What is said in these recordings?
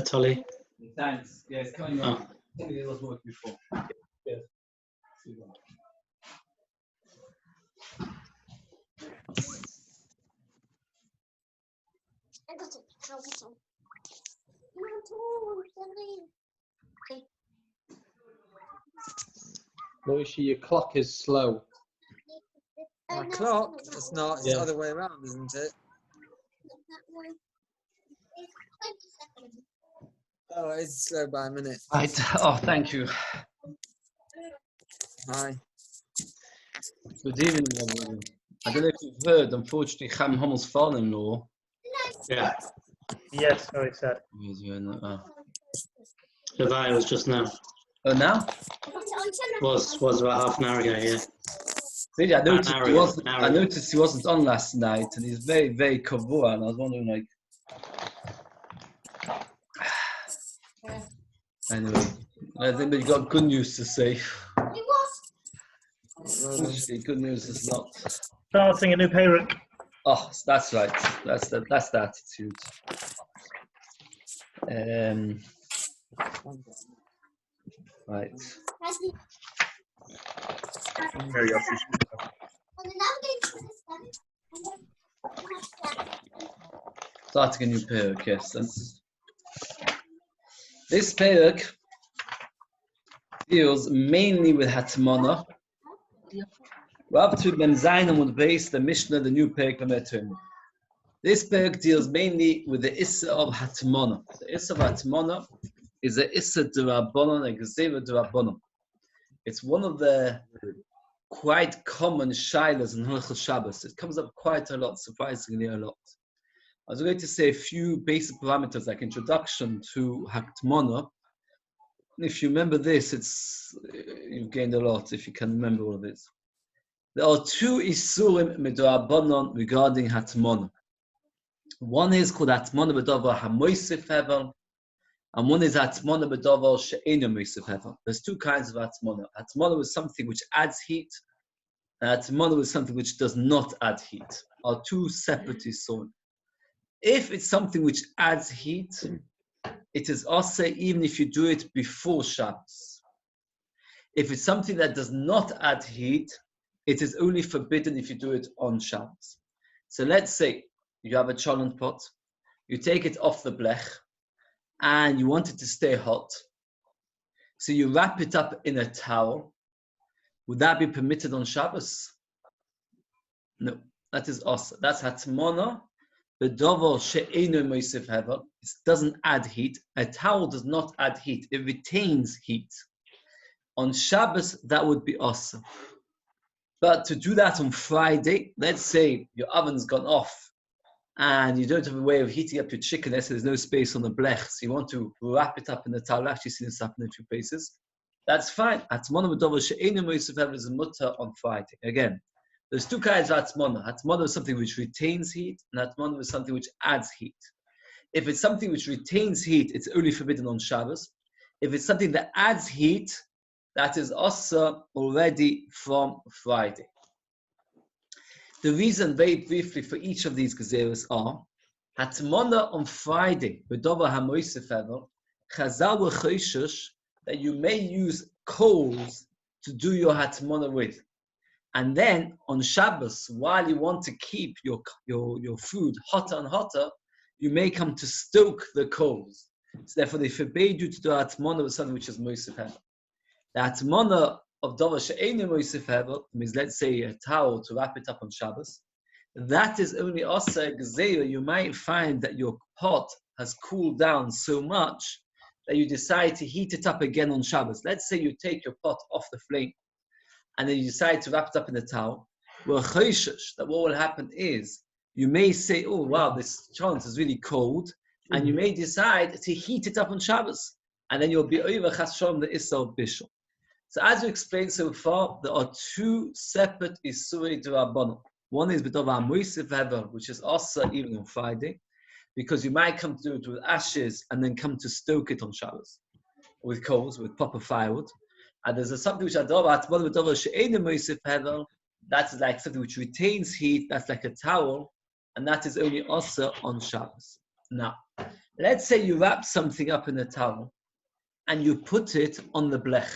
Tolly. Thanks. Yeah, it's coming up. It was work before. Yes. I got it. Moishi, your clock is slow. My clock? It's not. It's the other way around, isn't it? Oh, it is slow by a minute. Right. Oh, thank you. Hi. Good evening, everyone. I don't know if you've heard, unfortunately, Chaim Hommel's father-in-law. Yeah. Yes, very sad. Levi was just now. Oh, now? Was about half an hour ago, yeah. Really, I noticed, An hour he ago, wasn't, an hour I ago. noticed he wasn't on last night, and he's very, very kavua, and I was wondering, like... Anyway, I think we've got good news to say. Unfortunately, good news is not... Starting a new payrock. Oh, that's right. That's the attitude. Right. Starting a new parak, yes. This parak deals mainly with Hatmana. We're up to Ben Zainam on the base, the Mishnah, the new parak from Eterni. This parak deals mainly with the Issa of Hatmana. The Issa of Hatmana is the Issa D'Rabbanan, a Gezerah D'Rabbanan. It's one of the quite common shilas in Hilchos Shabbos. It comes up quite a lot, surprisingly a lot. I was going to say a few basic parameters like introduction to Hatmana. If you remember this, you've gained a lot if you can remember all of this. There are two Isurim Midrabanan regarding Hatmana. One is called Hatmana B'Davar HaMoisif Hevel, and one is Hatmana B'Davar She'eino Moisif Hevel. There's two kinds of Hatmana. Hatmana was something which adds heat, and Hatmana was something which does not add heat. Are two separate Isurim. If it's something which adds heat, it is also even if you do it before Shabbos. If it's something that does not add heat, it is only forbidden if you do it on Shabbos. So let's say you have a cholent pot, you take it off the blech, and you want it to stay hot. So you wrap it up in a towel. Would that be permitted on Shabbos? No, that is also. That's Hatmana. B'Davar she'eino moisif hevel. It doesn't add heat. A towel does not add heat. It retains heat. On Shabbos, that would be awesome. But to do that on Friday, let's say your oven's gone off and you don't have a way of heating up your chicken, so there's no space on the blech, so you want to wrap it up in the towel. I've actually seen this happen in a few places. That's fine. Hatmana b'Davar she'eino moisif hevel is a mutter on Friday. Again, there's two kinds of Hatmana. Hatmana is something which retains heat, and Hatmana is something which adds heat. If it's something which retains heat, it's only forbidden on Shabbos. If it's something that adds heat, that is also already from Friday. The reason, very briefly, for each of these gezeros are Hatmana on Friday, B'Davar HaMoisif Hevel, Chazal were choishesh that you may use coals to do your Hatmana with. And then on Shabbos, while you want to keep your food hotter and hotter, you may come to stoke the coals. So therefore, they forbade you to do Hatmana with something which is Moisif Hevel. The Hatmana of Davar she'eino Moisif Hevel means, let's say, a towel to wrap it up on Shabbos. That is only also a gezerah. You might find that your pot has cooled down so much that you decide to heat it up again on Shabbos. Let's say you take your pot off the flame and then you decide to wrap it up in a towel. Well, choishesh, that what will happen is you may say, oh wow, this chance is really cold, and you may decide to heat it up on Shabbos, and then you'll be over chas shalom the Issa of Bishul. So as we explained so far, there are two separate Isurei D'Rabbanan. One is B'Davar HaMoisif Hevel, which is also even on Friday, because you might come to do it with ashes and then come to stoke it on Shabbos, with coals, with proper firewood. And there's something which that's like something which retains heat, that's like a towel, and that is only also on Shabbos. Now, Let's say you wrap something up in a towel and you put it on the blech.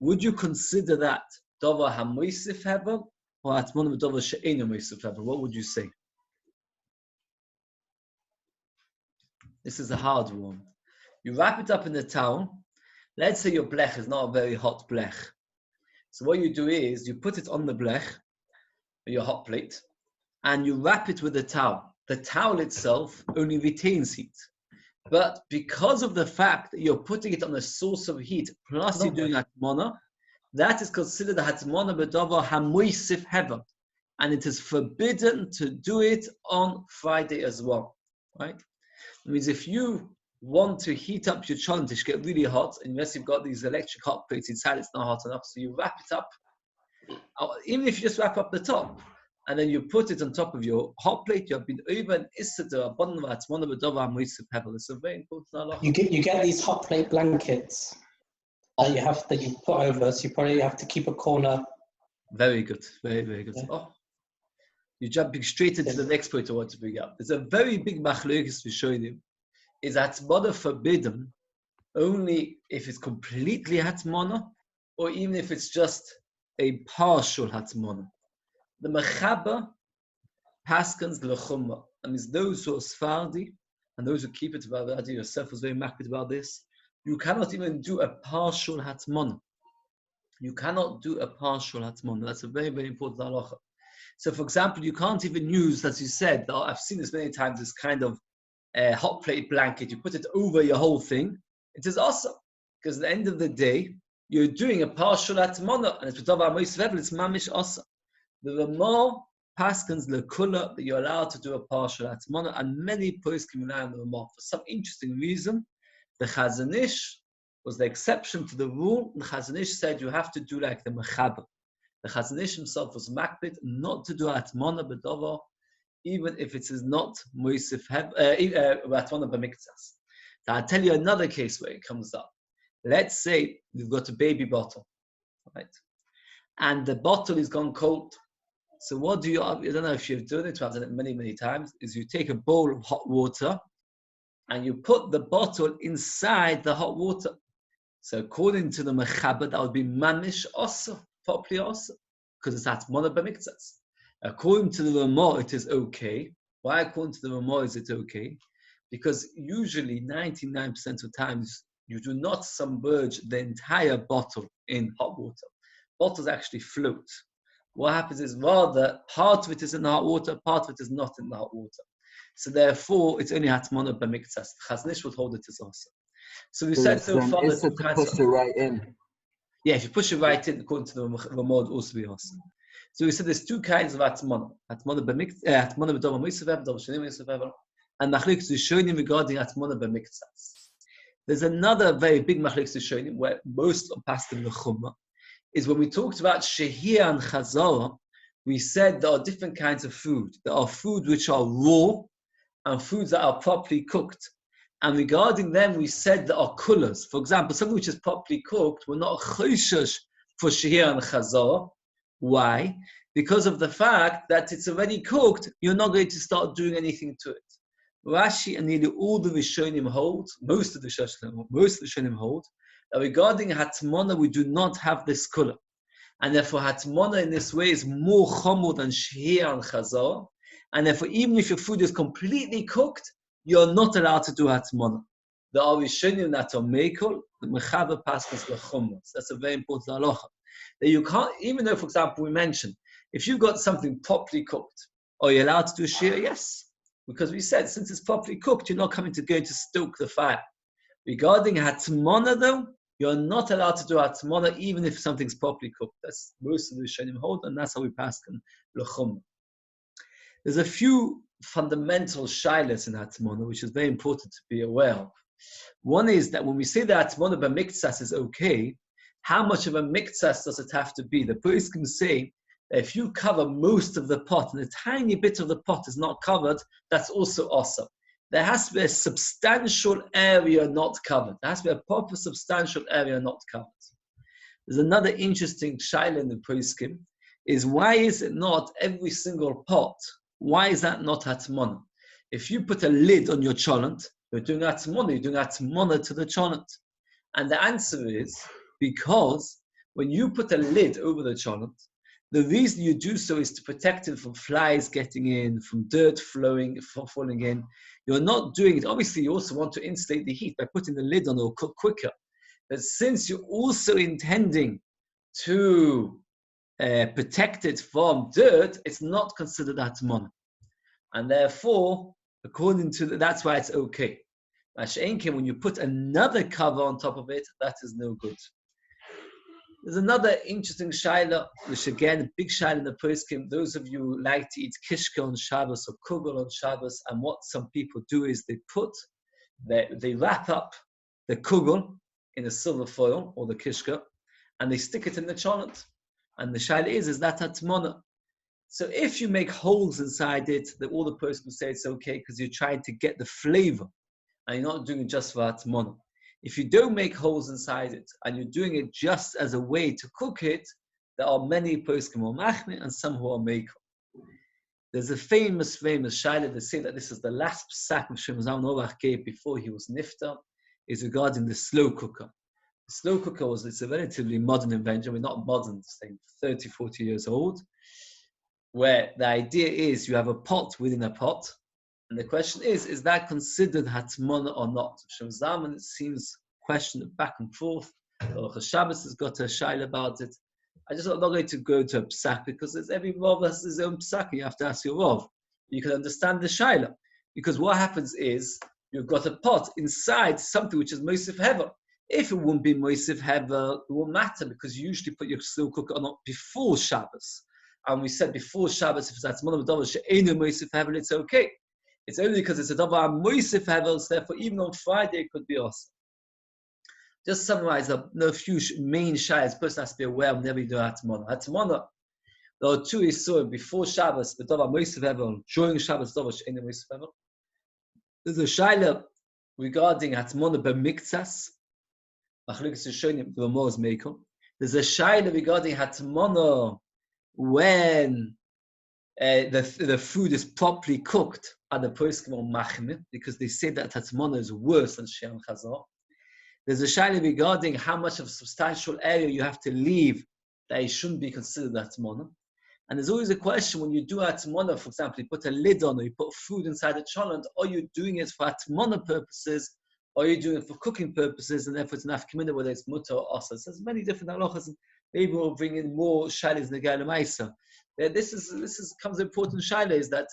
Would you consider that davar hamoisif hevel or hatmona b'davar she'eino moisif hevel? What would you say? This is a hard one. You wrap it up in a towel. Let's say your blech is not a very hot blech. So what you do is you put it on the blech, your hot plate, and you wrap it with a towel. The towel itself only retains heat. But because of the fact that you're putting it on a source of heat, plus you're doing hatmona, that is considered a hatmona b'davar hamoisif hevel. And it is forbidden to do it on Friday as well. Right? It means if you want to heat up your cholent to get really hot, unless you've got these electric hot plates inside, it's not hot enough, so you wrap it up. Even if you just wrap up the top, and then you put it on top of your hot plate, you have been over an isser abundant hatmona b'davar hamoisif hevel. It's a very important halacha. You get these hot plate blankets that you put over, so you probably have to keep a corner. Very good, very, very good. Yeah. Oh, you're jumping straight into the next point I want to bring up. There's a very big machlokes we showed him. Is hatmona forbidden only if it's completely hatmona, or even if it's just a partial hatmona? The mechaber paskans lechumma. That means those who are Sephardi and those who keep it, Adi yourself was very makbid about this. You cannot even do a partial hatmona. You cannot do a partial hatmona. That's a very, very important halacha. So, for example, you can't even use, as you said, I've seen this many times, this kind of hot plate blanket. You put it over your whole thing. It is awesome. Because at the end of the day, you're doing a partial hatmona, and it's it's mamish awesome. The Ramah paskins lekula that you're allowed to do a partial hatmona, and many poskim rely on the Ramah. For some interesting reason, the Chazon Ish was the exception to the rule. The Chazon Ish said you have to do like the mechaber. The Chazon Ish himself was makbid not to do hatmona b'davar, even if it is not moisif hatmona b'miktzas. So I'll tell you another case where it comes up. Let's say you've got a baby bottle, right? And the bottle is gone cold. So what do you, I don't know if you've done it, I've done it many, many times, is you take a bowl of hot water and you put the bottle inside the hot water. So according to the mechaber, that would be mamish also, properly also, because it's hatmona b'miktzas. According to the Ramah, it is okay. Why according to the Ramah is it okay? Because usually 99% of times you do not submerge the entire bottle in hot water. Bottles actually float. What happens is rather part of it is in the hot water, part of it is not in the hot water. So therefore, it's only hatmona b'miktzas. The Chazon Ish would hold it as also. So we said so far that you push it right in. Yeah, if you push it right in, according to the Ramah, it would also be also. So we said there's two kinds of hatmona. Hatmona b'miktzas, hatmona b'davar moisef hevel, davar she'eino moisef hevel, and machlokes rishonim regarding hatmona b'miktzas. There's another very big machlokes rishonim where most are passed in the chumrah. Is when we talked about shehir and chazara, we said there are different kinds of food. There are food which are raw and foods that are properly cooked. And regarding them, we said there are colors. For example, something which is properly cooked, we're not choshesh for shehir and chazara. Why? Because of the fact that it's already cooked, you're not going to start doing anything to it. Rashi and nearly all the Rishonim hold, most of the Rishonim hold, that regarding hatmona, we do not have this color. And therefore, hatmona in this way is more chomer than shehir and chazar. And therefore, even if your food is completely cooked, you're not allowed to do hatmona. There are Rishonim that are meikol, the mechaber paskas lechumra. That's a very important halacha. That you can't, even though, for example, we mentioned, if you've got something properly cooked, are you allowed to do shehir? Yes. Because we said, since it's properly cooked, you're not going to stoke the fire. Regarding hatmona, though, you're not allowed to do hatmona even if something's properly cooked. That's most of the Rishonim hold, and that's how we pass l'chum. There's a few fundamental shilas in hatmona, which is very important to be aware of. One is that when we say that hatmona b'miktzas is okay, how much of a miktzas does it have to be? The priest can say that if you cover most of the pot and a tiny bit of the pot is not covered, that's also awesome. There has to be a substantial area not covered. There has to be a proper substantial area not covered. There's another interesting shaila in the poskim, is why is it not every single pot? Why is that not hatmona? If you put a lid on your cholent, you're doing atmona, you're doing atmona to the cholent. And the answer is because when you put a lid over the cholent, the reason you do so is to protect it from flies getting in, from dirt falling in. You're not doing it. Obviously, you also want to insulate the heat by putting the lid on or cook quicker. But since you're also intending to protect it from dirt, it's not considered atmon. And therefore, according to that's why it's okay. When you put another cover on top of it, that is no good. There's another interesting shaila, which again, a big shaila in the poskim. Those of you who like to eat kishka on Shabbos or kugel on Shabbos, and what some people do is they wrap up the kugel in a silver foil or the kishka, and they stick it in the cholent. And the shaila is that atmona? So if you make holes inside it, all the poskim say it's okay because you're trying to get the flavor, and you're not doing it just for atmona. If you don't make holes inside it, and you're doing it just as a way to cook it, there are many poskim who are machmir and some who are mekel. There's a famous shaila that say that this is the last psak of Shlomo Zalman Auerbach gave before he was niftar, is regarding the slow cooker. The slow cooker it's a relatively modern invention. We're not modern, saying 30, 40 years old, where the idea is you have a pot within a pot. And the question is that considered hatmona or not? Shlomo Zalman, it seems, questioned it back and forth. Shabbos has got a shaila about it. I'm not going to go to a psak because every Rav has his own psak. You have to ask your Rav. You can understand the shaila. Because what happens is you've got a pot inside something which is Mosif Hevel. If it wouldn't be Mosif Hevel, it won't matter because you usually put your slow cooker on before Shabbos. And we said before Shabbos, if it's hatmona b'davar she'einu Mosif Hevel, it's okay. It's only because it's a davar Mosif Hevel, so therefore even on Friday it could be awesome. Just summarize the few main shayas. Person has to be aware whenever you do hatmona. Hatmona, there are two isurim before Shabbos, the davar Mosif Hevel, during Shabbos, davar she'einu Mosif Hevel. There's a shayla regarding hatmona b'miktsas. There's a shayla regarding hatmona when the food is properly cooked at the poskim or machmir, because they say that hatmona is worse than she'an chazar. There's a shayla regarding how much of a substantial area you have to leave that it shouldn't be considered hatmona. And there's always a question when you do hatmona, for example, you put a lid on or you put food inside a cholent, are you doing it for hatmona purposes, or are you doing it for cooking purposes, and therefore it's an afkimina, whether it's mutter or asa. So there's many different halachas, and maybe we'll bring in more shaylas in the Gaila Maisa. This comes important shayla is that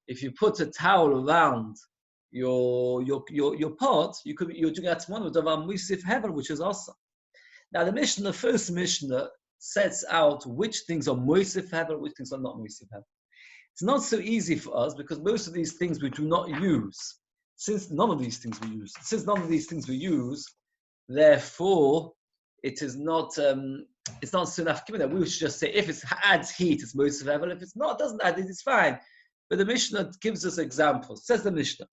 if you put a towel around your pot, you're doing hatmona with davar Mosif Hevel, which is awesome. Now the first Mishnah sets out which things are Mosif Hevel, which things are not Mosif Hevel. It's not so easy for us because most of these things we do not use. Since none of these things we use, therefore it is not it's not so enough. We should just say if it adds heat, it's Mosif Hevel. If it's not, doesn't add it, it's fine. But the Mishnah gives us examples. Says the Mishnah,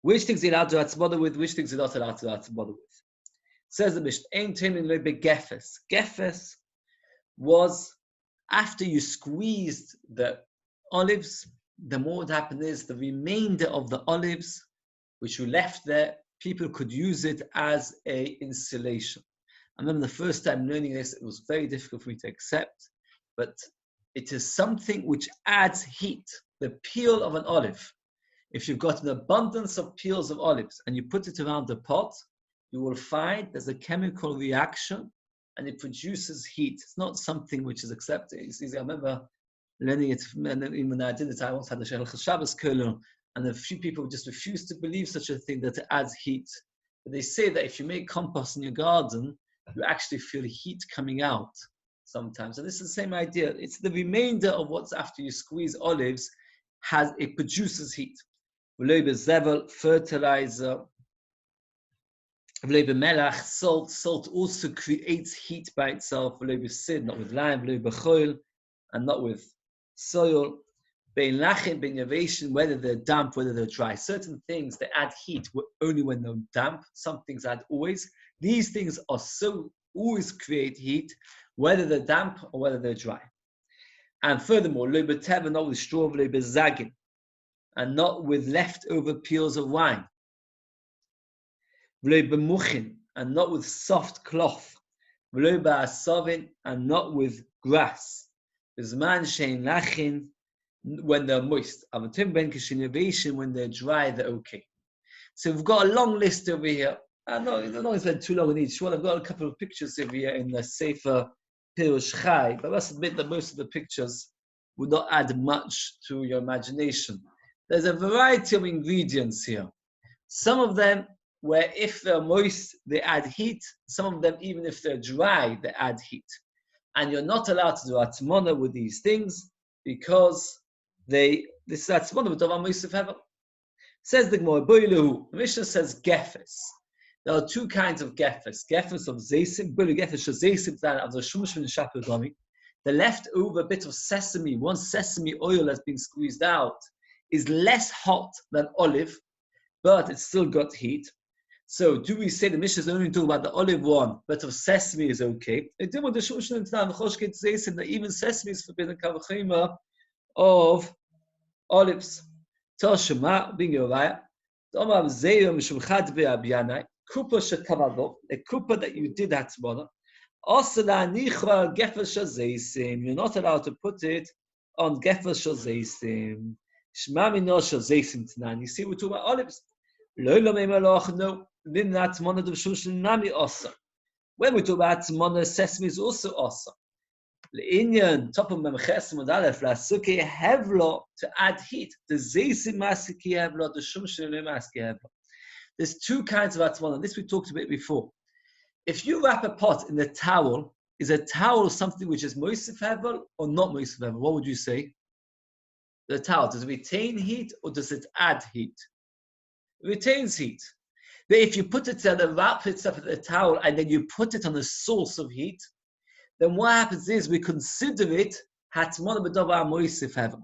which things you're allowed to hatmona with, which things you're not allowed to hatmona with. Says the Mishnah, ein teimlin lo begefes. Gefes was after you squeezed the olives, then what would happen is the remainder of the olives, which you left there, people could use it as a insulation. I remember the first time learning this, it was very difficult for me to accept, but it is something which adds heat. The peel of an olive. If you've got an abundance of peels of olives and you put it around the pot, you will find there's a chemical reaction and it produces heat. It's not something which is accepted. It's easy. I remember learning it, and even when I did it, I once had a Shabbos kernel, and a few people just refused to believe such a thing, that it adds heat. But they say that if you make compost in your garden, you actually feel heat coming out sometimes. So this is the same idea. It's the remainder of what's after you squeeze olives, it produces heat. Zevel, fertilizer, melach, salt also creates heat by itself. Sid, not with lime, and not with soil. Bein lachin, bein yavation, whether they're damp, whether they're dry. Certain things, they add heat only when they're damp. Some things add always. These things always create heat, whether they're damp or whether they're dry. And furthermore, lo b'teva, not with straw, lo b'zagin, and not with leftover peels of wine. Lo b'muchin, and not with soft cloth. Lo b'asavin, and not with grass. B'zman shein lachin, when they're moist. Avatim ben kishinavation, when they're dry, they're okay. So we've got a long list over here. I don't want to spend too long on each one. I've got a couple of pictures over here in the Sefer Pirush Chai, but I must admit that most of the pictures would not add much to your imagination. There's a variety of ingredients here. Some of them, where if they're moist, they add heat. Some of them, even if they're dry, they add heat. And you're not allowed to do atmona with these things because this is atmona with davar moisef hevel. Says the Gemara, Boilehu. The Mishnah says gefes. There are two kinds of gefes. Gefes of zeisim, boilehu gefes of zeisim, that of the shumash from the shapiromi. The leftover bit of sesame, once sesame oil has been squeezed out, is less hot than olive, but it's still got heat. So do we say the Mishnah is only talking about the olive one, but of sesame is okay? That even sesame is forbidden kavachima of olives. Tell Shema, being a raya, the Omar Zeyo Mishum Chad Ve'Abyanai, Kupa Shetamado, a Kupa that you did at Mona, Osala Nichra Gefer Shazeisim, you're not allowed to put it on Gefer Shazeisim. Shema Mino Shazeisim Tanan. You see, we're talking about olives. Lola Meimaloch, no, Lin Nat Mona de Shushan Nami Osa. When we talk about Mona, sesame is also Osa. L'inyan, top of Memches Modalef, la Suki Hevlo, to add heat. The Zeisim Maski Hevlo, the Shumshim Maski Hevlo. There's two kinds of atmana. This we talked about before. If you wrap a pot in a towel, is a towel something which is moisef hevel or not moisef hevel? What would you say? The towel, does it retain heat or does it add heat? It retains heat. But if you put it and wrap it up in a towel and then you put it on a source of heat, then what happens is we consider it hatmona b'davar moisef hevel.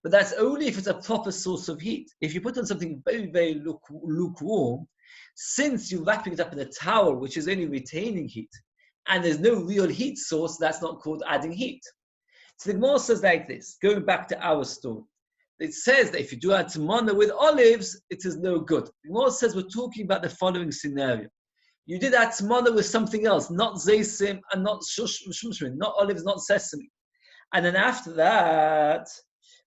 But that's only if it's a proper source of heat. If you put on something very, very lukewarm, since you're wrapping it up in a towel, which is only retaining heat, and there's no real heat source, that's not called adding heat. So the Gemara says like this, going back to our story. It says that if you do atmana with olives, it is no good. The Gemara says we're talking about the following scenario. You did atmana with something else, not zeisim and not shumshmin, not olives, not sesame. And then after that,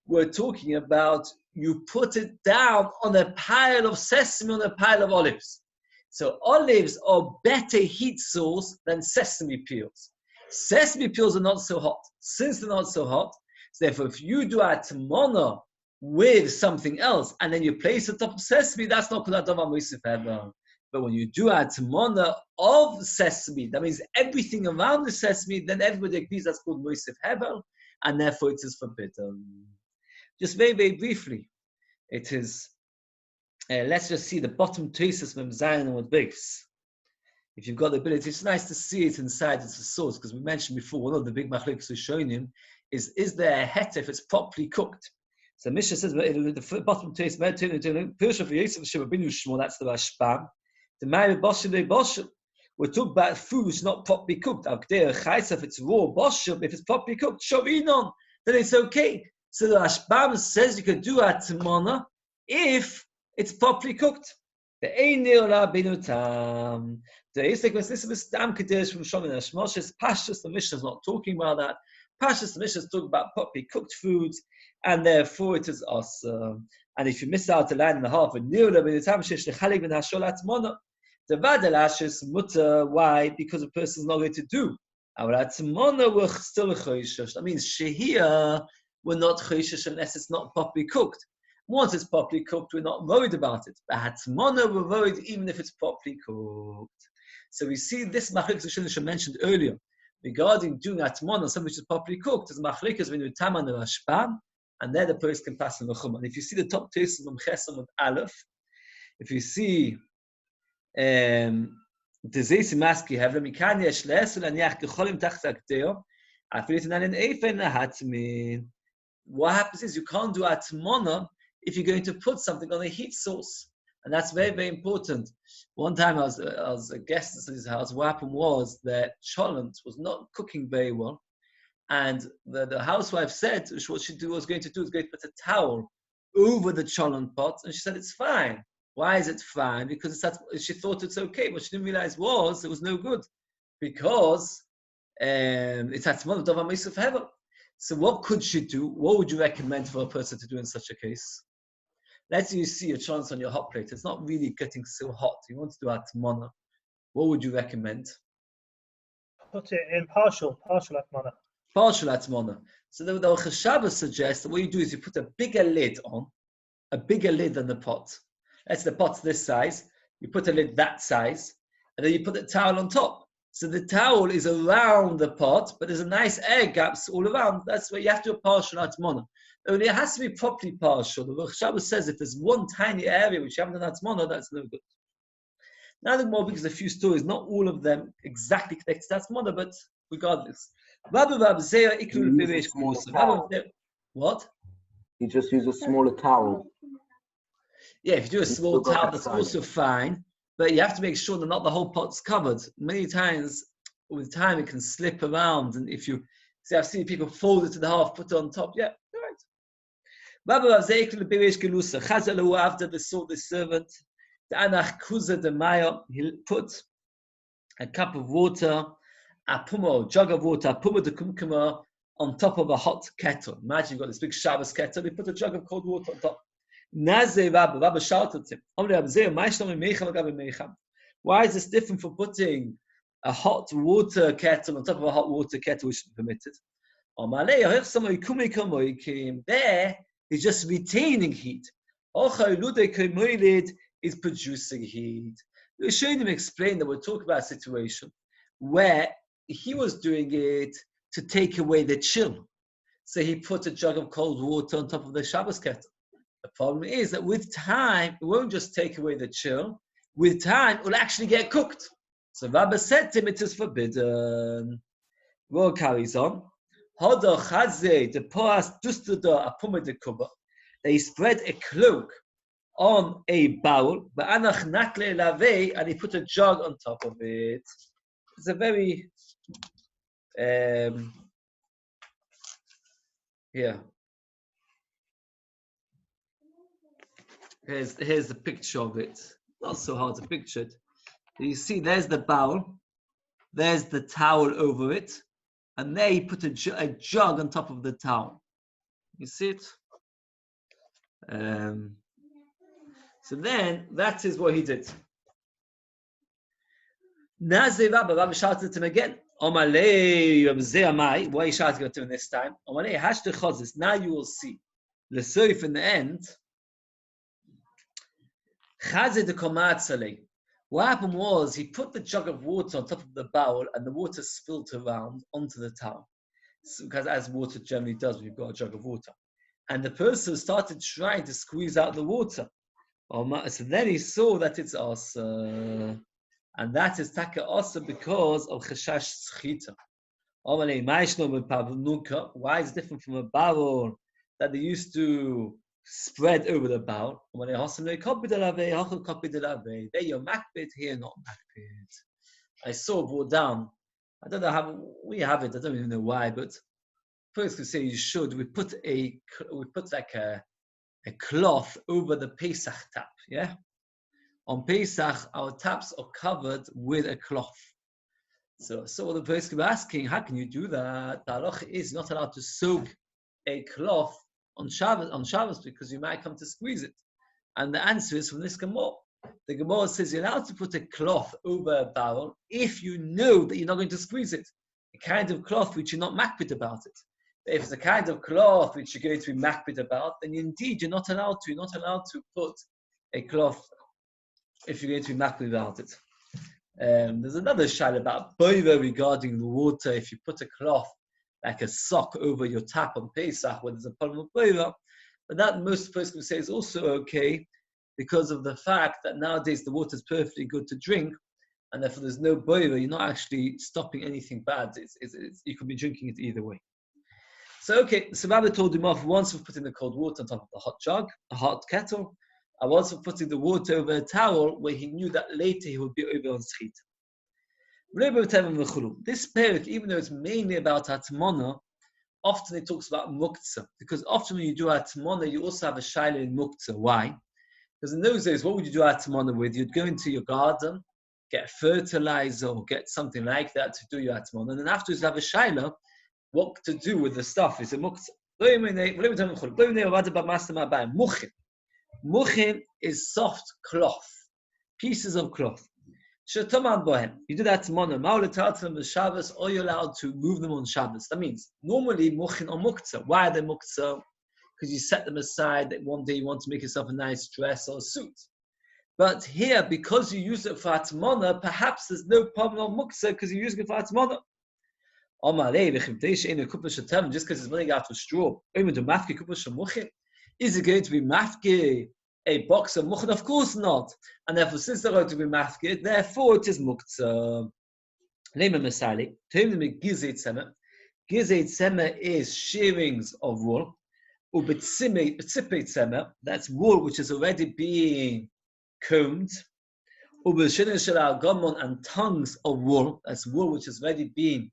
we're talking about you put it down on a pile of sesame, on a pile of olives. So olives are better heat source than sesame peels. Sesame peels are not so hot. Since they're not so hot, so therefore if you do atmana with something else and then you place it on top of sesame, that's not called davar moisef hevel. But when you do atmana of sesame, that means everything around the sesame, then everybody agrees that's called moisef hevel, and therefore it is forbidden. Just very, very briefly, it is, let's just see the bottom traces from Zion and what base. If you've got the ability, it's nice to see it inside its source, because we mentioned before, one of the big machlokas we've shown him is there a het if it's properly cooked? So Mishnah says, the bottom trace, that's the Rashbam. The Ma'ir Boshel, we're talking about food which is not properly cooked. If it's raw boshel, if it's properly cooked, shovinon, then it's okay. So the Rashbam says you can do atmana if it's properly cooked. The Einir Binutam. The Isaac this is Dam Kadesh from Shomim and Shmoshes. Pashas, the Mishnah is not talking about that. Pashas, the Mishnah is talking about properly cooked foods, and therefore it is awesome. And if you miss out a line and a half, Einir Binutam Shesh Lechalig Ben Hashol Atmana. The Vadalash is mutter. Why? Because a person is not going to do. Our atmana we're still choishish. That means shehia, we're not choishish unless it's not properly cooked. Once it's properly cooked, we're not worried about it. But hatmana, we're worried even if it's properly cooked. So we see this machlikas mentioned earlier regarding doing hatmana, something which is properly cooked, as machlikas when you tam on the rashbam, and there the person can pass on the chum. And if you see the top taste of Chesam with Aleph, if you see the Zeisim Maski have Mikani Ashles and Yach Gecholim Tachtakteo, Afilitan and Efen Hatmin. What happens is you can't do atmana if you're going to put something on a heat source. And that's very, very important. One time I was a guest at his house. What happened was that cholent was not cooking very well. And the housewife said what she was going to do is going to put a towel over the cholent pot, and she said it's fine. Why is it fine? Because she thought it's okay. What she didn't realize it was no good, because it's Hatzmon Dov HaMeis of Heaven. So what could she do? What would you recommend for a person to do in such a case? Let's say you see a chance on your hot plate. It's not really getting so hot. You want to do Atmana. What would you recommend? Put it in partial atmana. Partial Atmana. So the Shabbos suggests that what you do is you put a bigger lid on, a bigger lid than the pot. Let's say the pot's this size. You put a lid that size, and then you put the towel on top. So the towel is around the pot, but there's a nice air gaps all around. That's where you have to do a partial Atmana. Only it has to be properly partial. The Shabbos says if there's one tiny area which you haven't done Atmana, that's no good. Now the more, because a few stories, not all of them exactly connected to Atmana, but regardless. What? You just use a smaller towel. Yeah, if you do a small towel, that's also fine. But you have to make sure that not the whole pot's covered. Many times, with time, it can slip around. And if you see, I've seen people fold it to the half, put it on top. Yeah, all right. After they saw the servant, he put a cup of water, a jug of water, on top of a hot kettle. Imagine you've got this big Shabbos kettle, they put a jug of cold water on top. Rabbi shouted to him, why is this different from putting a hot water kettle on top of a hot water kettle, which is permitted? There, he's just retaining heat. Is producing heat. The Rishonim explained that we're talking about a situation where he was doing it to take away the chill. So he put a jug of cold water on top of the Shabbos kettle. The problem is that with time, it won't just take away the chill. With time, it will actually get cooked. So Rabbi said to him, it is forbidden. Well, carries on. They spread a cloak on a bowl, and he put a jug on top of it. It's a very here. Here's the picture of it. Not so hard to picture it. You see, there's the bowl, there's the towel over it, and there he put a jug on top of the towel. You see it? So then, that is what he did. Rabbi shouted to him again. Why he shouted to him this time? Now you will see. The Seif in the end. What happened was, he put the jug of water on top of the bowl, and the water spilled around onto the towel. Because as water generally does when you've got a jug of water. And the person started trying to squeeze out the water. So then he saw that it's asa, and that is taka asa because of cheshash schita. Why is it different from a barrel that they used to spread over the bowl? There you're makbid, here not makbid. I saw brought down. I don't know how we have it. I don't even know why, but first we say you should. We put like a cloth over the Pesach tap, yeah? On Pesach, our taps are covered with a cloth. So the person was asking, how can you do that? The halacha is not allowed to soak a cloth on Shabbos because you might come to squeeze it. And the answer is from this Gemara. The Gemara says you're allowed to put a cloth over a barrel if you know that you're not going to squeeze it. A kind of cloth which you're not makbid about it. If it's a kind of cloth which you're going to be makbid about, then indeed you're not allowed to. You're not allowed to put a cloth if you're going to be makbid about it. There's another shayla about boiva regarding the water. If you put a cloth like a sock over your tap on Pesach, where there's a problem of boiva, but that most folks will say is also okay because of the fact that nowadays the water is perfectly good to drink, and therefore there's no boiva. You're not actually stopping anything bad. You could be drinking it either way. So Rabbi told him off once for putting the cold water on top of the hot jug, a hot kettle, and once for putting the water over a towel where he knew that later he would be over on schita. This parak, even though it's mainly about Hatmana, often it talks about muktzah, because often when you do atmana, you also have a shaila in muktzah. Why? Because in those days, what would you do atmana with? You'd go into your garden, get fertilizer or get something like that to do your atmana, and then afterwards you have a shaila what to do with the stuff. Is a muktzah. Muchin is soft cloth, pieces of cloth. You do that tomorrow. Shabbos, or you're allowed to move them on Shabbos. That means normally muchin or muktzah. Why are they muktzah? Because you set them aside that one day you want to make yourself a nice dress or a suit. But here, because you use it for atmana, perhaps there's no problem of muktzah because you're using it for atmana. Just because it's running out of straw. Is it going to be mafke a box of muchin? Of course not. And therefore, since they're going to be mafke, therefore it is muktzah. Name a misali. Gizeit sema is shearings of wool. That's wool which is already being combed. And tongues of wool. That's wool which is already being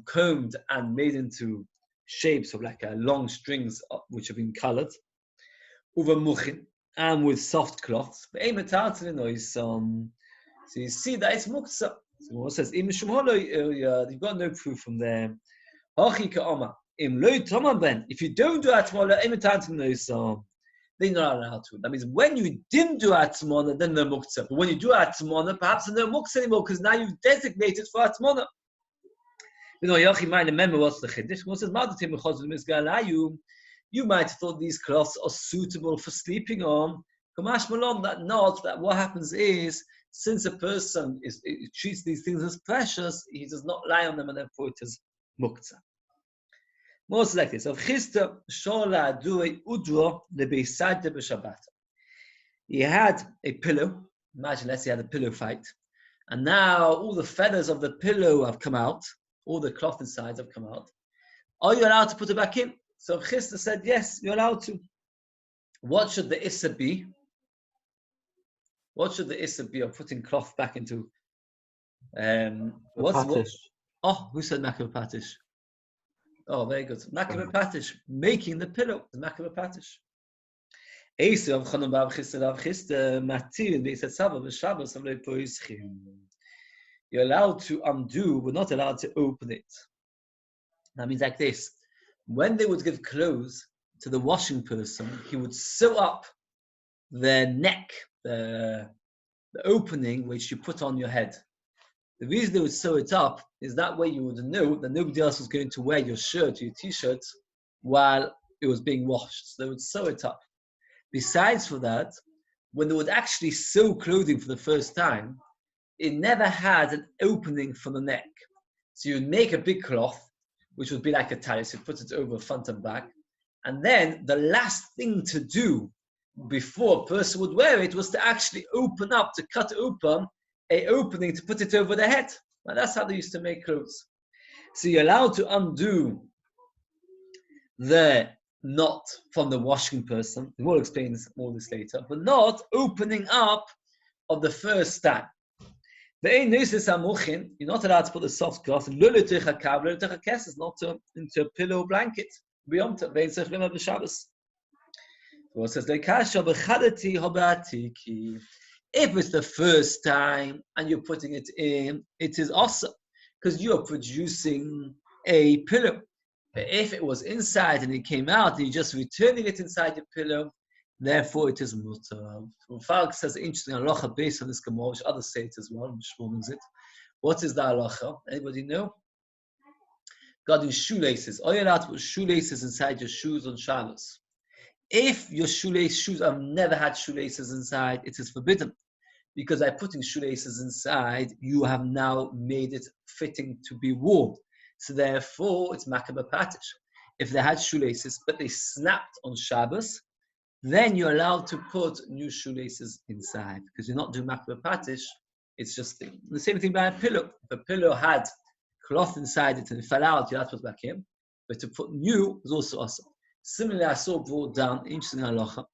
combed and made into shapes of like long strings which have been colored. And with soft cloths. So you see that it's muktzah. So it says, you've got no proof from there. If you don't do atmana, then you're not allowed to. That means when you didn't do atmana, then they're muktzah. But when you do atmana, perhaps they're not muktzah anymore because now you've designated for atmana. Remember what's the chiddush? You might have thought these cloths are suitable for sleeping on. Kamash malon, that what happens is, since a person treats these things as precious, he does not lie on them, and therefore it is muktzah. Most like this. Of chista shola duei udro lebeisade b'Shabbat. He had a pillow. Imagine, let's say, he had a pillow fight, and now all the feathers of the pillow have come out. All the cloth inside have come out. Are you allowed to put it back in? So Chista said, yes, you're allowed to. What should the issa be? What should the issa be of putting cloth back into? Patish. Oh, who said makabeh patish? Oh, very good. Makabeh patish, making the pillow. Makabeh patish. You're allowed to undo, but not allowed to open it. That means like this. When they would give clothes to the washing person, he would sew up the neck, the opening which you put on your head. The reason they would sew it up is that way you would know that nobody else was going to wear your shirt or your t-shirt while it was being washed. So they would sew it up. Besides for that, when they would actually sew clothing for the first time, it never had an opening for the neck. So you'd make a big cloth, which would be like a talis, you'd put it over front and back. And then the last thing to do before a person would wear it was to actually open up, to cut open an opening to put it over the head. Now that's how they used to make clothes. So you're allowed to undo the knot from the washing person. We'll explain all this later, but not opening up of the first time. You're not allowed to put the soft cloth into a pillow or blanket. Beyond the Shabbos. It says, if it's the first time and you're putting it in, it is awesome because you're producing a pillow. But if it was inside and it came out and you're just returning it inside your pillow, therefore it is mutar. Falk says interesting halacha based on this Gemara, which others say it as well, which means it. What is the halacha? Anybody know? Regarding shoelaces. Are you allowed to put shoelaces inside your shoes on Shabbos? If your shoes have never had shoelaces inside, it is forbidden. Because by putting shoelaces inside, you have now made it fitting to be worn. So therefore, it's makabeh patish. If they had shoelaces, but they snapped on Shabbos, then you're allowed to put new shoelaces inside. Because you're not doing makabeh patish, it's just the same thing by a pillow. If a pillow had cloth inside it and it fell out, you have to put it back in. But to put new is also awesome. Similarly, I saw brought down, interesting halacha,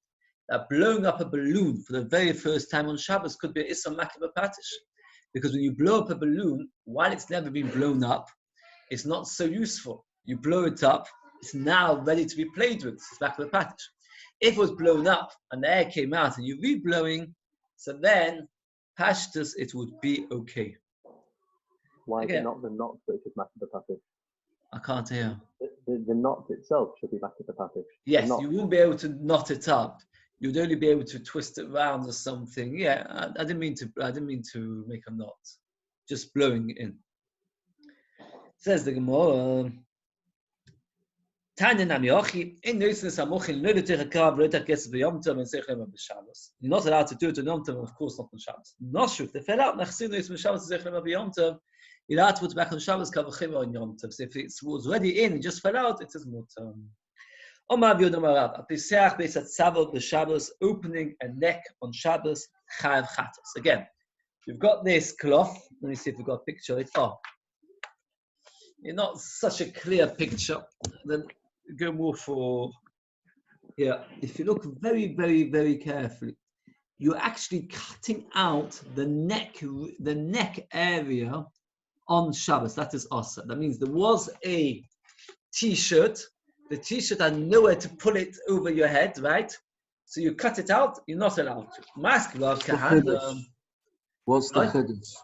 that blowing up a balloon for the very first time on Shabbos could be an issa makabeh patish. Because when you blow up a balloon, while it's never been blown up, it's not so useful. you blow it up, it's now ready to be played with. It's back to the patish. If it was blown up and the air came out and you re-blowing, so then pashtus it would be okay. Why is Again, it not the knot which is back to the patish? I can't hear. The knot itself should be back to the patish. Yes, The knot. you wouldn't be able to knot it up. You'd only be able to twist it around or something. Yeah, I didn't mean to make a knot. Just blowing it in. Says the Gemara. You're not allowed to do it on Yom Tov, of course not on Shabbos. Not if they fell out, you're allowed to put it back on Shabbos, on Yom Tov. So if it was already in, it just fell out, it is mutar. Opening a neck on Shabbos, chayav chatos. Again, you've got this cloth. Let me see if we've got a picture of it. Oh, it's not such a clear picture. Then go more for here. If you look very, very, very carefully, you're actually cutting out the neck area on Shabbos. That is awesome. That means there was a t-shirt. The t-shirt had nowhere to pull it over your head, right? So you cut it out. You're not allowed to. Mask What's the chiddush?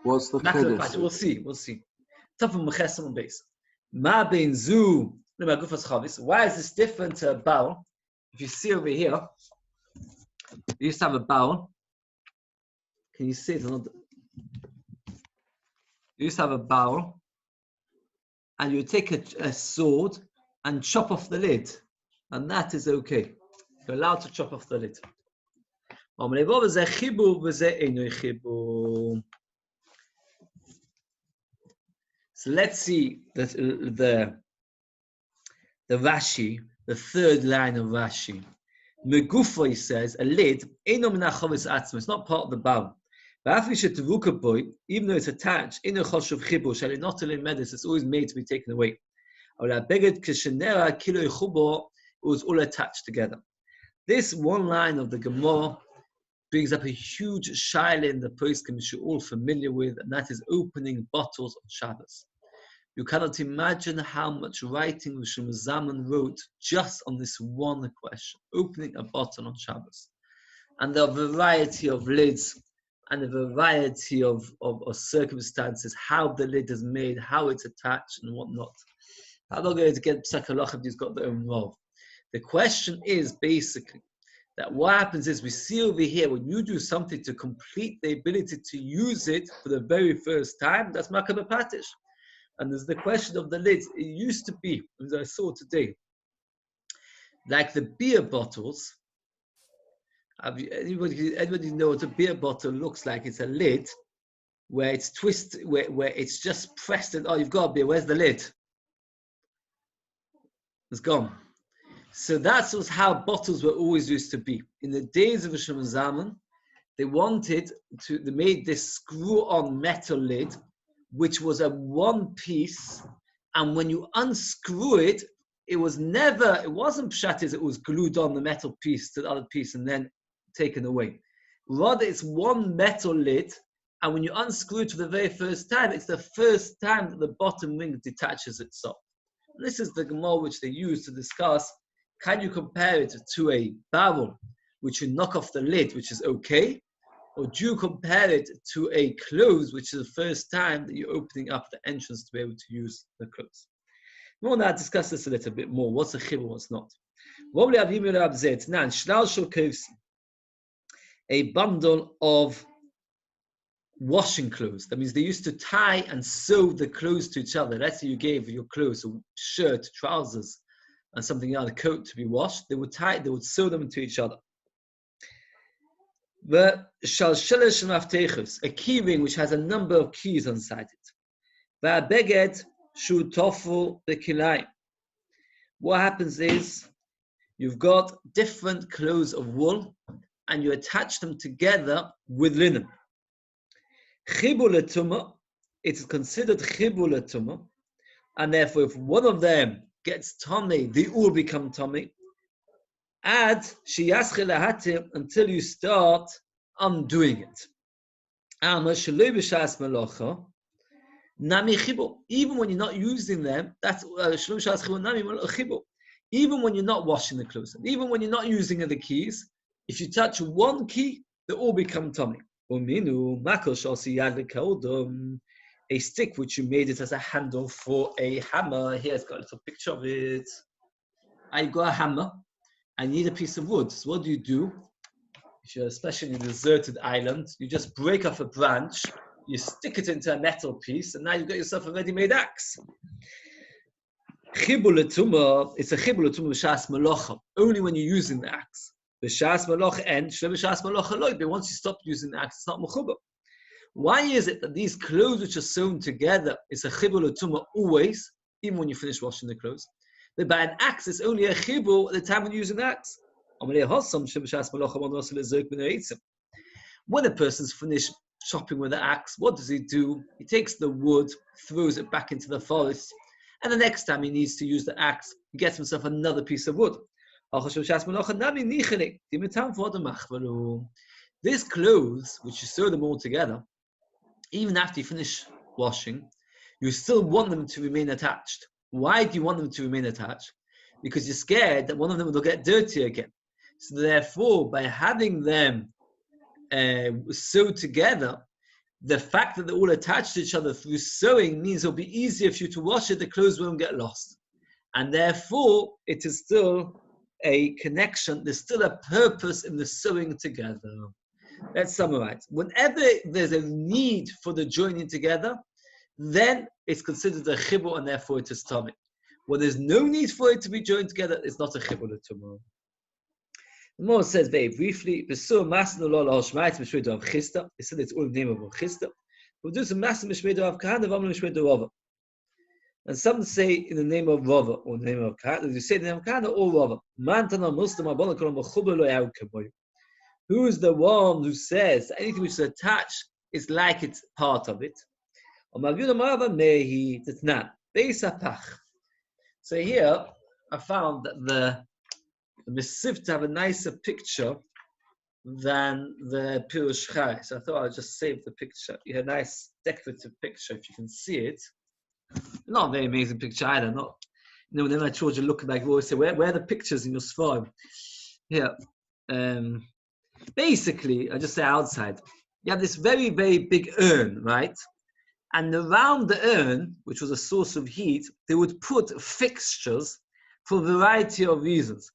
What's the chiddush? We'll see. Top of Mechesam on base. Ma ben zu. Why is this different to a bowl? If you see over here, you used to have a bowl. Can you see it? You used to have a bowl, and you take a sword and chop off the lid, and that is okay. You're allowed to chop off the lid. So let's see the Rashi, the third line of Rashi. Megufo, he says, a lid, it's not part of the bowl. Even though it's attached, it's always made to be taken away. It was all attached together. This one line of the Gemara brings up a huge shaila in the poskim which you're all familiar with, and that is opening bottles on Shabbos. You cannot imagine how much writing the Zaman wrote just on this one question, opening a bottle on Shabbos. And the variety of lids and the variety of circumstances, how the lid is made, how it's attached and whatnot. I'm not going to get Psakalochim, he's got their own role. The question is basically that what happens is we see over here, when you do something to complete the ability to use it for the very first time, that's Makam Patish. And there's the question of the lids. It used to be, as I saw today, like the beer bottles. Anybody know what a beer bottle looks like? It's a lid where it's twisted, where it's just pressed and, oh, you've got a beer, where's the lid? It's gone. So that was how bottles were always used to be. In the days of Hashem Zaman, they made this screw-on metal lid, which was a one piece, and when you unscrew it, it wasn't pshatis, it was glued on the metal piece to the other piece and then taken away. Rather, it's one metal lid, and when you unscrew it for the very first time, it's the first time that the bottom ring detaches itself. And this is the Gemara which they use to discuss, can you compare it to a barrel, which you knock off the lid, which is okay, or do you compare it to a clothes, which is the first time that you're opening up the entrance to be able to use the clothes? We want to discuss this a little bit more. What's a chibur, what's not? A bundle of washing clothes. That means they used to tie and sew the clothes to each other. Let's say you gave your clothes, a shirt, trousers, and something else, a coat to be washed. They would sew them into each other. A key ring which has a number of keys inside it. What happens is you've got different clothes of wool and you attach them together with linen. It is considered chibur l'tumah, and therefore if one of them gets tummy, they all become tummy. Add sheyaschel lahatir until you start undoing it. Nami chibur. Even when you're not using them, that's shlom shas chibur nami chibur. Even when you're not washing the clothes, even when you're not using the keys, if you touch one key, they all become tummy. A stick which you made it as a handle for a hammer. Here it's got a little picture of it. I got a hammer. I need a piece of wood. So what do? If you're especially in a deserted island, you just break off a branch, you stick it into a metal piece, and now you've got yourself a ready-made axe. Chibur l'tumah, it's a chibur l'tumah b'shas malocha, only when you're using the axe. B'shas malocha and b'shas malocha loy, but once you stop using the axe, it's not mechubar. Why is it that these clothes which are sewn together is a chibur l'tumah always, even when you finish washing the clothes? But by an axe, it's only a chibur at the time when you're using the axe. When a person's finished chopping with the axe, what does he do? He takes the wood, throws it back into the forest, and the next time he needs to use the axe, he gets himself another piece of wood. These clothes, which you sew them all together, even after you finish washing, you still want them to remain attached. Why do you want them to remain attached? Because you're scared that one of them will get dirty again. So therefore, by having them sewed together, the fact that they're all attached to each other through sewing means it'll be easier for you to wash it, the clothes won't get lost. And therefore, it is still a connection, there's still a purpose in the sewing together. Let's summarize. Whenever there's a need for the joining together, then it's considered a chibur and therefore it is tummy. When there's no need for it to be joined together, it's not a chibur l'tumah. The Gemara says very briefly, it said it's all in the name of Chista. We'll do some massive mishmei of Kahana, Vamla mishmei Rava. And some say in the name of Rava, or the name of Kahana, you say the name of Kahana or Rava. Who is the one who says that anything which is attached is like it's part of it? So here, I found that the Mesivta have a nicer picture than the Pirush Chai. So I thought I'd just save the picture. You have a nice decorative picture if you can see it. Not a very amazing picture either. Not, when my children look back, we always say, where are the pictures in your sfarm? Here. Basically, I just say outside. You have this very, very big urn, right? And around the urn, which was a source of heat, they would put fixtures for a variety of reasons.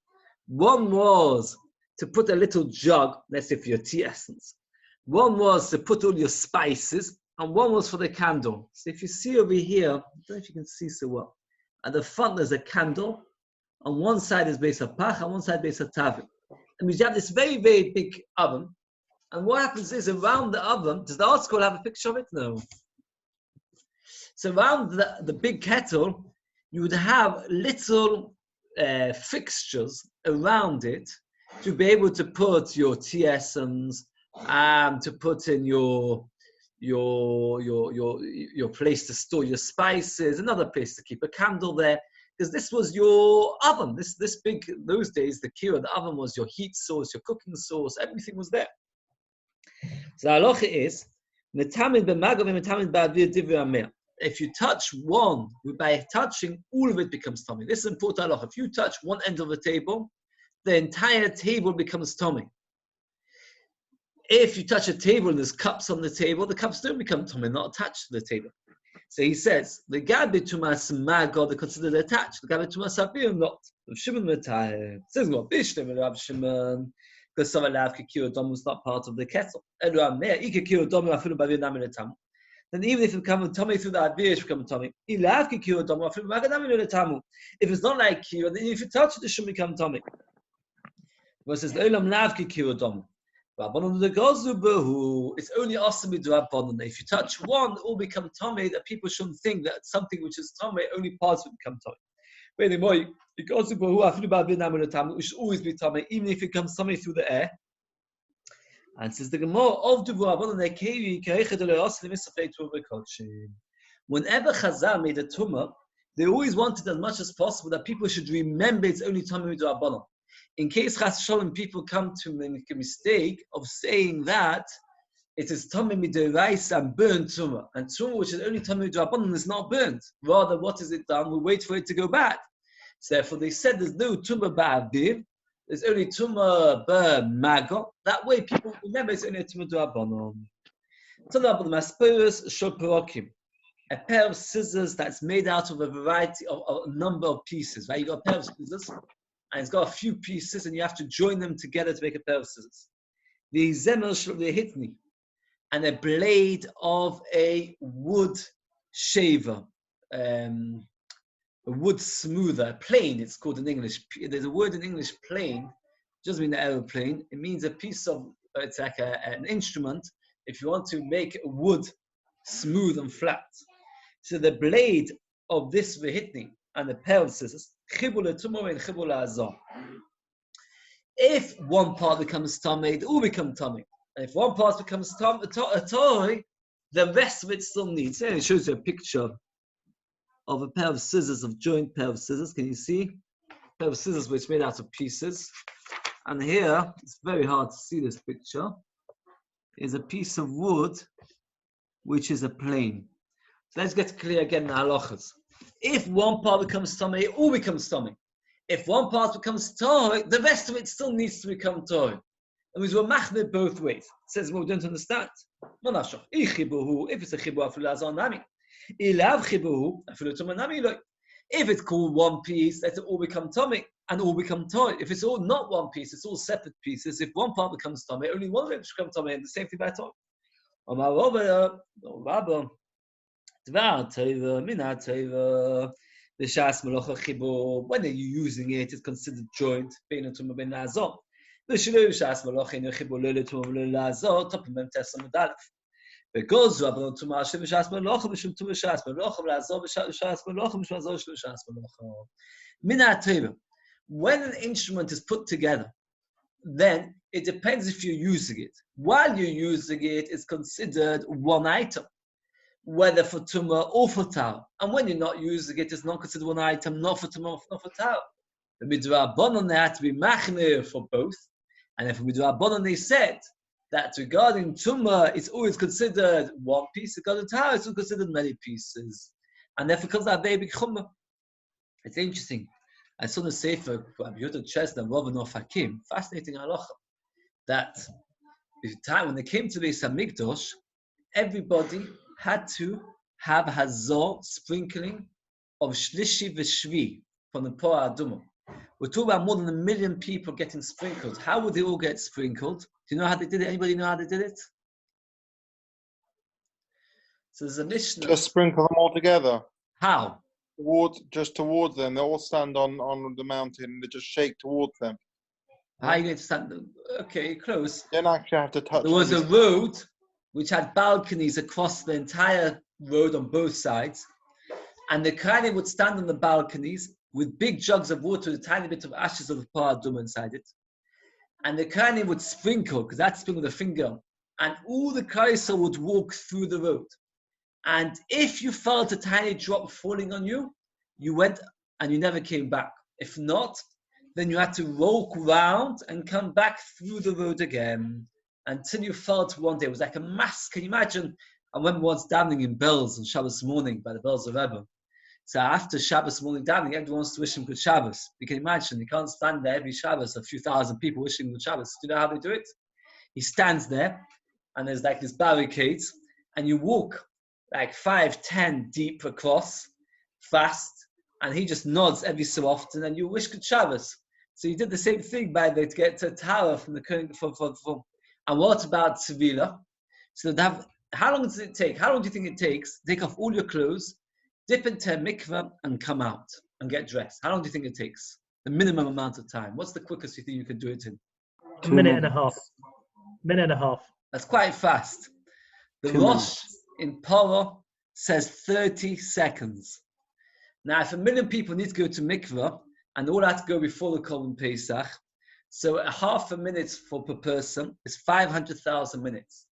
One was to put a little jug, let's say for your tea essence. One was to put all your spices, and one was for the candle. So if you see over here, I don't know if you can see so well. At the front there's a candle. On one side is Beis HaPach, on one side Beis HaTavim. And you have this very, very big oven. And what happens is around the oven, does the art school have a picture of it? No. So around the big kettle, you would have little fixtures around it to be able to put your tea essence, to put in your place to store your spices, another place to keep a candle there, because this was your oven. This big, those days, the key of the oven was your heat source, your cooking source, everything was there. So the halacha is, if you touch one, by touching, all of it becomes tummy. This is important halacha. If you touch one end of the table, the entire table becomes tummy. If you touch a table and there's cups on the table, the cups don't become tummy, not attached to the table. So he says, the gabi tumas magod, they're considered attached. The gabi tumas avir, not. Rav Shimon Matayim. It says, what? Bishtem and Rav Shimon, because some alav kikir dom was not part of the kettle. Then even if it becomes tummy through the avir, it becomes tummy. If it's not like kir, then if you touch it, it shouldn't become tummy. It says, it's only awesome to have bonon. If you touch one, it all become tummy, that people shouldn't think that something which is tummy, only parts will become tummy. It should always be tummy, even if it comes tummy through the air. And says the Gemara of whenever Chazal made a tumah, they always wanted as much as possible that people should remember it's only tumah midrabanan. In case Chas Shalom people come to make a mistake of saying that it is tummy midoraisa and burnt tumah. And tumah, which is only tummy midorabanan, is not burnt. Rather, what is it done? We wait for it to go bad. So therefore, they said there's no tumah ba'aviv. There's only tumah ba'maga. That way, people remember it's only a tumah midorabanan. Tumah ba'masperos shoperokim. A pair of scissors that's made out of a variety of a number of pieces, right? You got a pair of scissors, and it's got a few pieces, and you have to join them together to make a pair of scissors. The zemel hitni, and a blade of a wood shaver, a wood smoother, plane. It's called in English. There's a word in English, plane. It doesn't mean an aeroplane. It means a piece of. It's like an instrument. If you want to make wood smooth and flat. So the blade of this vehitni and the pair of scissors, if one part becomes tummy, it all becomes tummy. And if one part becomes toy, the rest of it still needs. And it shows you a picture of a pair of scissors, of joint pair of scissors. Can you see? A pair of scissors which is made out of pieces. And here, it's very hard to see this picture, is a piece of wood which is a plane. So let's get clear again in the halachas. If one part becomes tummy, it all becomes tummy. If one part becomes toy, the rest of it still needs to become toy. And we're machmir both ways. It says, well, we don't understand. If it's a chibu, if it's called one piece, let it all become tummy and all become toy. If it's all not one piece, it's all separate pieces. If one part becomes tummy, only one of it becomes tummy, and the same thing by toy. When you're using it, it's considered joint. Because when an instrument is put together, then it depends if you're using it. While you're using it, it's considered one item, whether for tumah or for tau. And when you're not using it, it's not considered one item, not for tumah, not for tau. The midrabanan, they had to be machmir for both. And if midrabanan, they said that regarding tumah, it's always considered one piece. Regarding tau, it's considered many pieces. And therefore comes that baby chumah. It's interesting. I saw the sefer from Yehuda Steinberg, Rav Hakim, fascinating halacha, that the time when they came to the Beis Hamikdash, everybody had to have hazor, sprinkling of shlishi v'shvi from the Porah Adumah. We're talking about more than 1 million people getting sprinkled. How would they all get sprinkled? Do you know how they did it? Anybody know how they did it? So there's a Mishnah. Just sprinkle them all together. How? Towards them. They all stand on the mountain and they just shake towards them. How are you going to stand? Okay, close. You don't actually have to touch. There was a road which had balconies across the entire road on both sides. And the Kohanim would stand on the balconies with big jugs of water with a tiny bit of ashes of the Porah Adumah inside it. And the Kohanim would sprinkle, because that's sprinkle with a finger. And all the Klaisel would walk through the road. And if you felt a tiny drop falling on you, you went and you never came back. If not, then you had to walk around and come back through the road again until you felt one day. It was like a mass. Can you imagine? I remember once davening in bells on Shabbos morning by the bells of Rebbe. So after Shabbos morning davening, everyone wants to wish him good Shabbos. You can imagine, you can't stand there every Shabbos, a few thousand people wishing good Shabbos. Do you know how they do it? He stands there, and there's like this barricades, and you walk like 5, 10 deep across, fast, and he just nods every so often, and you wish good Shabbos. So you did the same thing by the to get to a tower from the from. And what about Sevilla? So how long does it take? How long do you think it takes? Take off all your clothes, dip into a mikveh, and come out and get dressed. How long do you think it takes? The minimum amount of time. What's the quickest you think you can do it in? A minute and a half. Minute and a half. That's quite fast. The Rosh in Paro says 30 seconds. Now, if 1 million people need to go to mikveh, and all have to go before the Korban Pesach, so a half a minute per person is 500,000 minutes.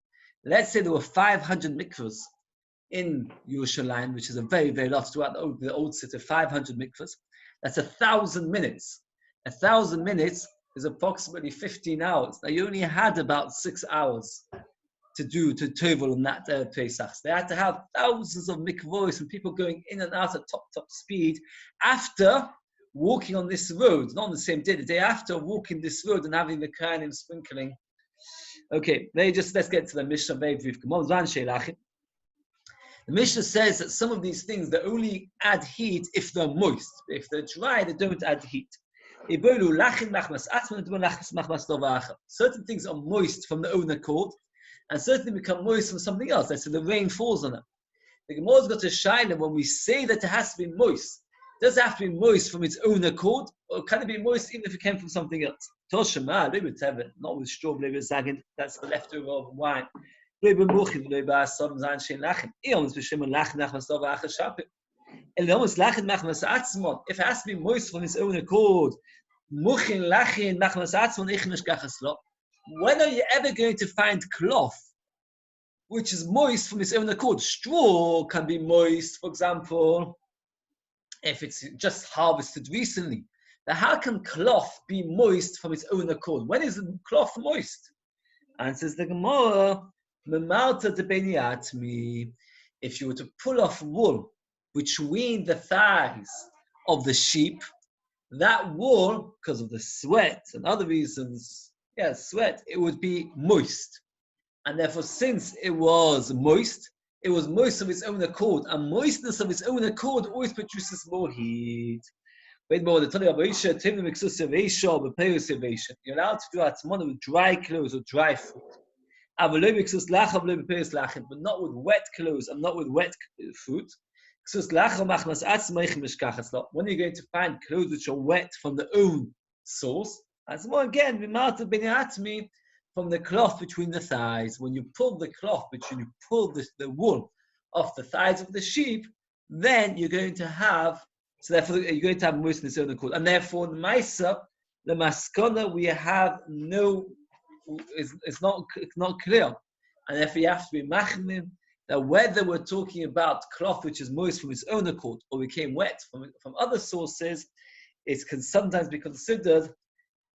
Let's say there were 500 mikvahs in Yerushalayim, which is a very, very lot throughout the old city, 500 mikvahs. That's 1,000 minutes. 1,000 minutes is approximately 15 hours. Now, you only had about 6 hours. to do to Tovel on that day of Pesach. They had to have thousands of mikvahs and people going in and out at top speed after walking on this road, not on the same day, the day after walking this road and having the Kohanim sprinkling. Okay, let's get to the Mishnah very brief. The Mishnah says that some of these things, they only add heat if they're moist. If they're dry, they don't add heat. Certain things are moist from their own accord, and certainly become moist from something else. That's the rain falls on them. The Gemara's got a shaila when we say that it has to be moist. Does it have to be moist from its own accord, or can it be moist even if it came from something else? Not with straw, that's the leftover of wine. If it has to be moist from its own accord, when are you ever going to find cloth which is moist from its own accord? Straw can be moist, for example, if it's just harvested recently. Now, how can cloth be moist from its own accord? When is the cloth moist? Answers the Gemara, if you were to pull off wool between the thighs of the sheep, that wool, because of the sweat and other reasons, sweat, it would be moist. And therefore, since it was moist of its own accord, and moistness of its own accord always produces more heat. You're allowed to do atmana with dry clothes or dry food. But not with wet clothes and not with wet food. When you're going to find clothes which are wet from their own source, as more again, from the cloth between the thighs. When you pull the cloth, you pull the wool off the thighs of the sheep, then you're going to have, moist in its own accord. And therefore, the Maisa, the Maskana, we have it's not clear. And therefore, you have to be machmir that whether we're talking about cloth which is moist from its own accord or became wet from other sources, it can sometimes be considered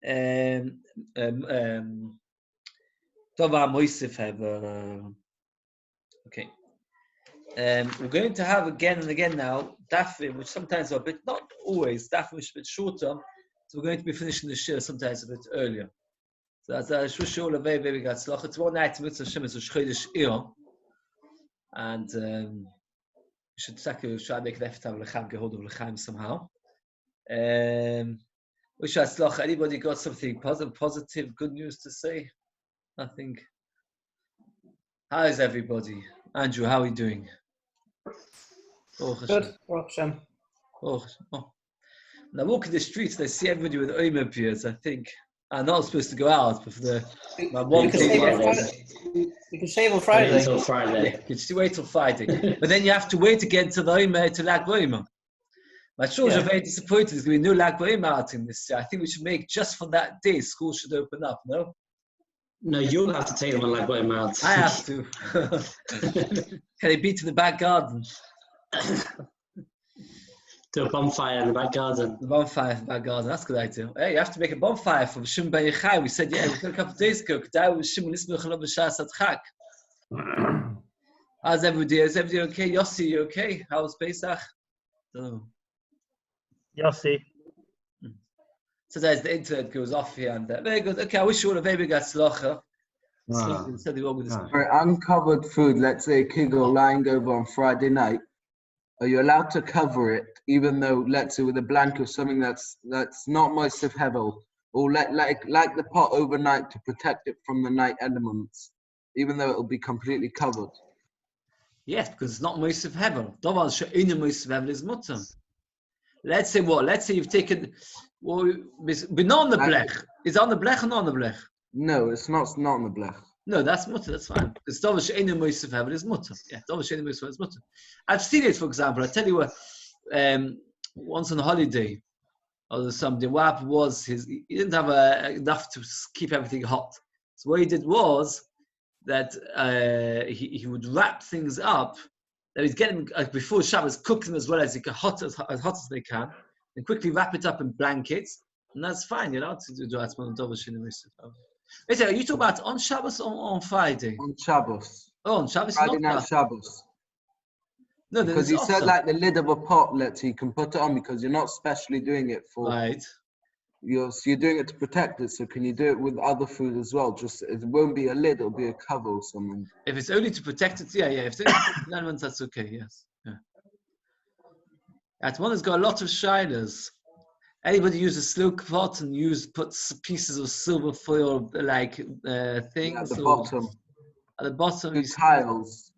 okay. We're going to have again and again now dafim, which sometimes are a bit, not always, dafim which is a bit shorter. So we're going to be finishing the shiur sometimes a bit earlier. So that's a shiur very, very good. It's one night mitzvah Hashem, it's a Shiur, and we should try to make an effort to have l'chaim, get hold of l'chaim somehow. Anybody got something positive, good news to say? Nothing. How is everybody? Andrew, how are you doing? Good. Hashem. Now walking the streets, they see everybody with Yomi beards. I think I'm not supposed to go out, but for you can shave on Friday. Wait till Friday. You can wait till Friday, but then you have to wait again to the Yomi to Lag BaOmer. My children are very disappointed. There's going to be no Lag BaOmer out in this year. I think we should make just for that day. Schools should open up. No. No, you'll have to take them on Lag BaOmer out. I have to. Can they be to the back garden? Do a bonfire in the back garden. The bonfire in the back garden, that's a good idea. Hey, you have to make a bonfire for Shimon Ben Yochai. We said, we said a couple of days ago, how's everybody? Is everybody okay? Yossi, you okay? How was Pesach? Don't know. Yossi. Sometimes the internet goes off here and there. Very good. Okay, I wish you all a very big atzlacha. Uncovered food, let's say a kid or lying over on Friday night, are you allowed to cover it, even though, let's say, with a blanket or something that's not moist of hevel, or like the pot overnight to protect it from the night elements, even though it will be completely covered? Yes, because it's not moist of hevel. Davar she'eino moist of hevel is mutter. Let's say what? Let's say you've taken, but not on the blech. Is it on the blech or not on the blech? No, it's not on the blech. No, that's mutter, that's fine. Because davar she'eino moist of hevel is mutter. Yeah, davar she'eino moist of hevel is mutter. I've seen it, for example. I tell you what, once on a holiday, somebody, what happened was he didn't have enough to keep everything hot. So what he did was that he would wrap things up. That he'd get them before Shabbos, cook them as well as hot as they can, and quickly wrap it up in blankets, and that's fine. You're allowed to do that. Wait, are you talking about on Shabbos or on Friday? On Shabbos. Oh, on Shabbos, Friday not night that. Shabbos. No, then Because it's you said also. like the lid of a pot, let's say you can put it on because you're not specially doing it for Right. you're doing it to protect it. So can you do it with other food as well? Just it won't be a lid, it'll be a cover or something. If it's only to protect it, yeah. If it's only to protect the elements, that's okay, yes. Yeah. At one has got a lot of shiners. Anybody use a slow pot and put pieces of silver foil like things Yeah, at the or- bottom. At the bottom, Do you tiles.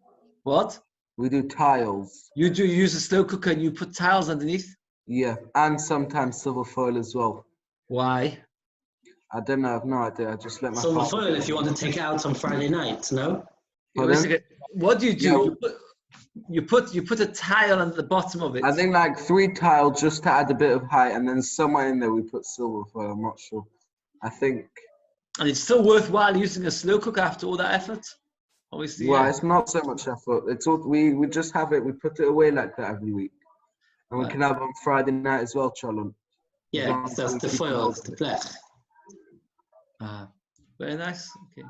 what? We do tiles. You use a slow cooker and you put tiles underneath. Yeah, and sometimes silver foil as well. Why? I don't know. I've no idea. I just let my Silver father. foil if you want to take it out on Friday night, no? Pardon? What do you do? Yeah. You put a tile under the bottom of it. I think like 3 tiles just to add a bit of height, and then somewhere in there we put silver foil. I'm not sure. I think. And it's still worthwhile using a slow cooker after all that effort. Obviously, Well, yeah. it's not so much effort. It's all we just have it. We put it away like that every week, and we Right. can have it on Friday night as well, Cholon. Yeah, that's the foil, the blech. Very nice. Okay.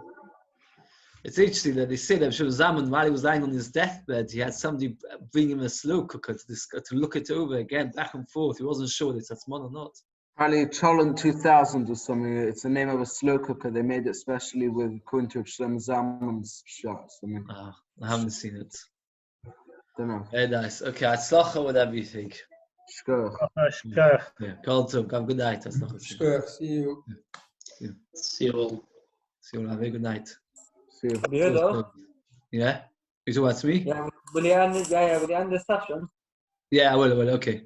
It's interesting that they say that Zaman, while he was lying on his deathbed, he had somebody bring him a slow cooker to look it over again, back and forth. He wasn't sure if it's Hatzmon or not. Apparently, Cholon 2000 or something. It's the name of a slow cooker. They made it specially with according to Shlem Zaman's shot. Something. I haven't seen it. Don't know. Very nice. Okay, Hatzlacha with everything. Shkoch. Shkoch. Yeah, call to have a good night. Hatzlacha. Sure, see you. See you all. See you. Have a very good night. See you. Yehuda? Yeah? You talking about me? Yeah, will you end the session? Yeah, I will. Okay.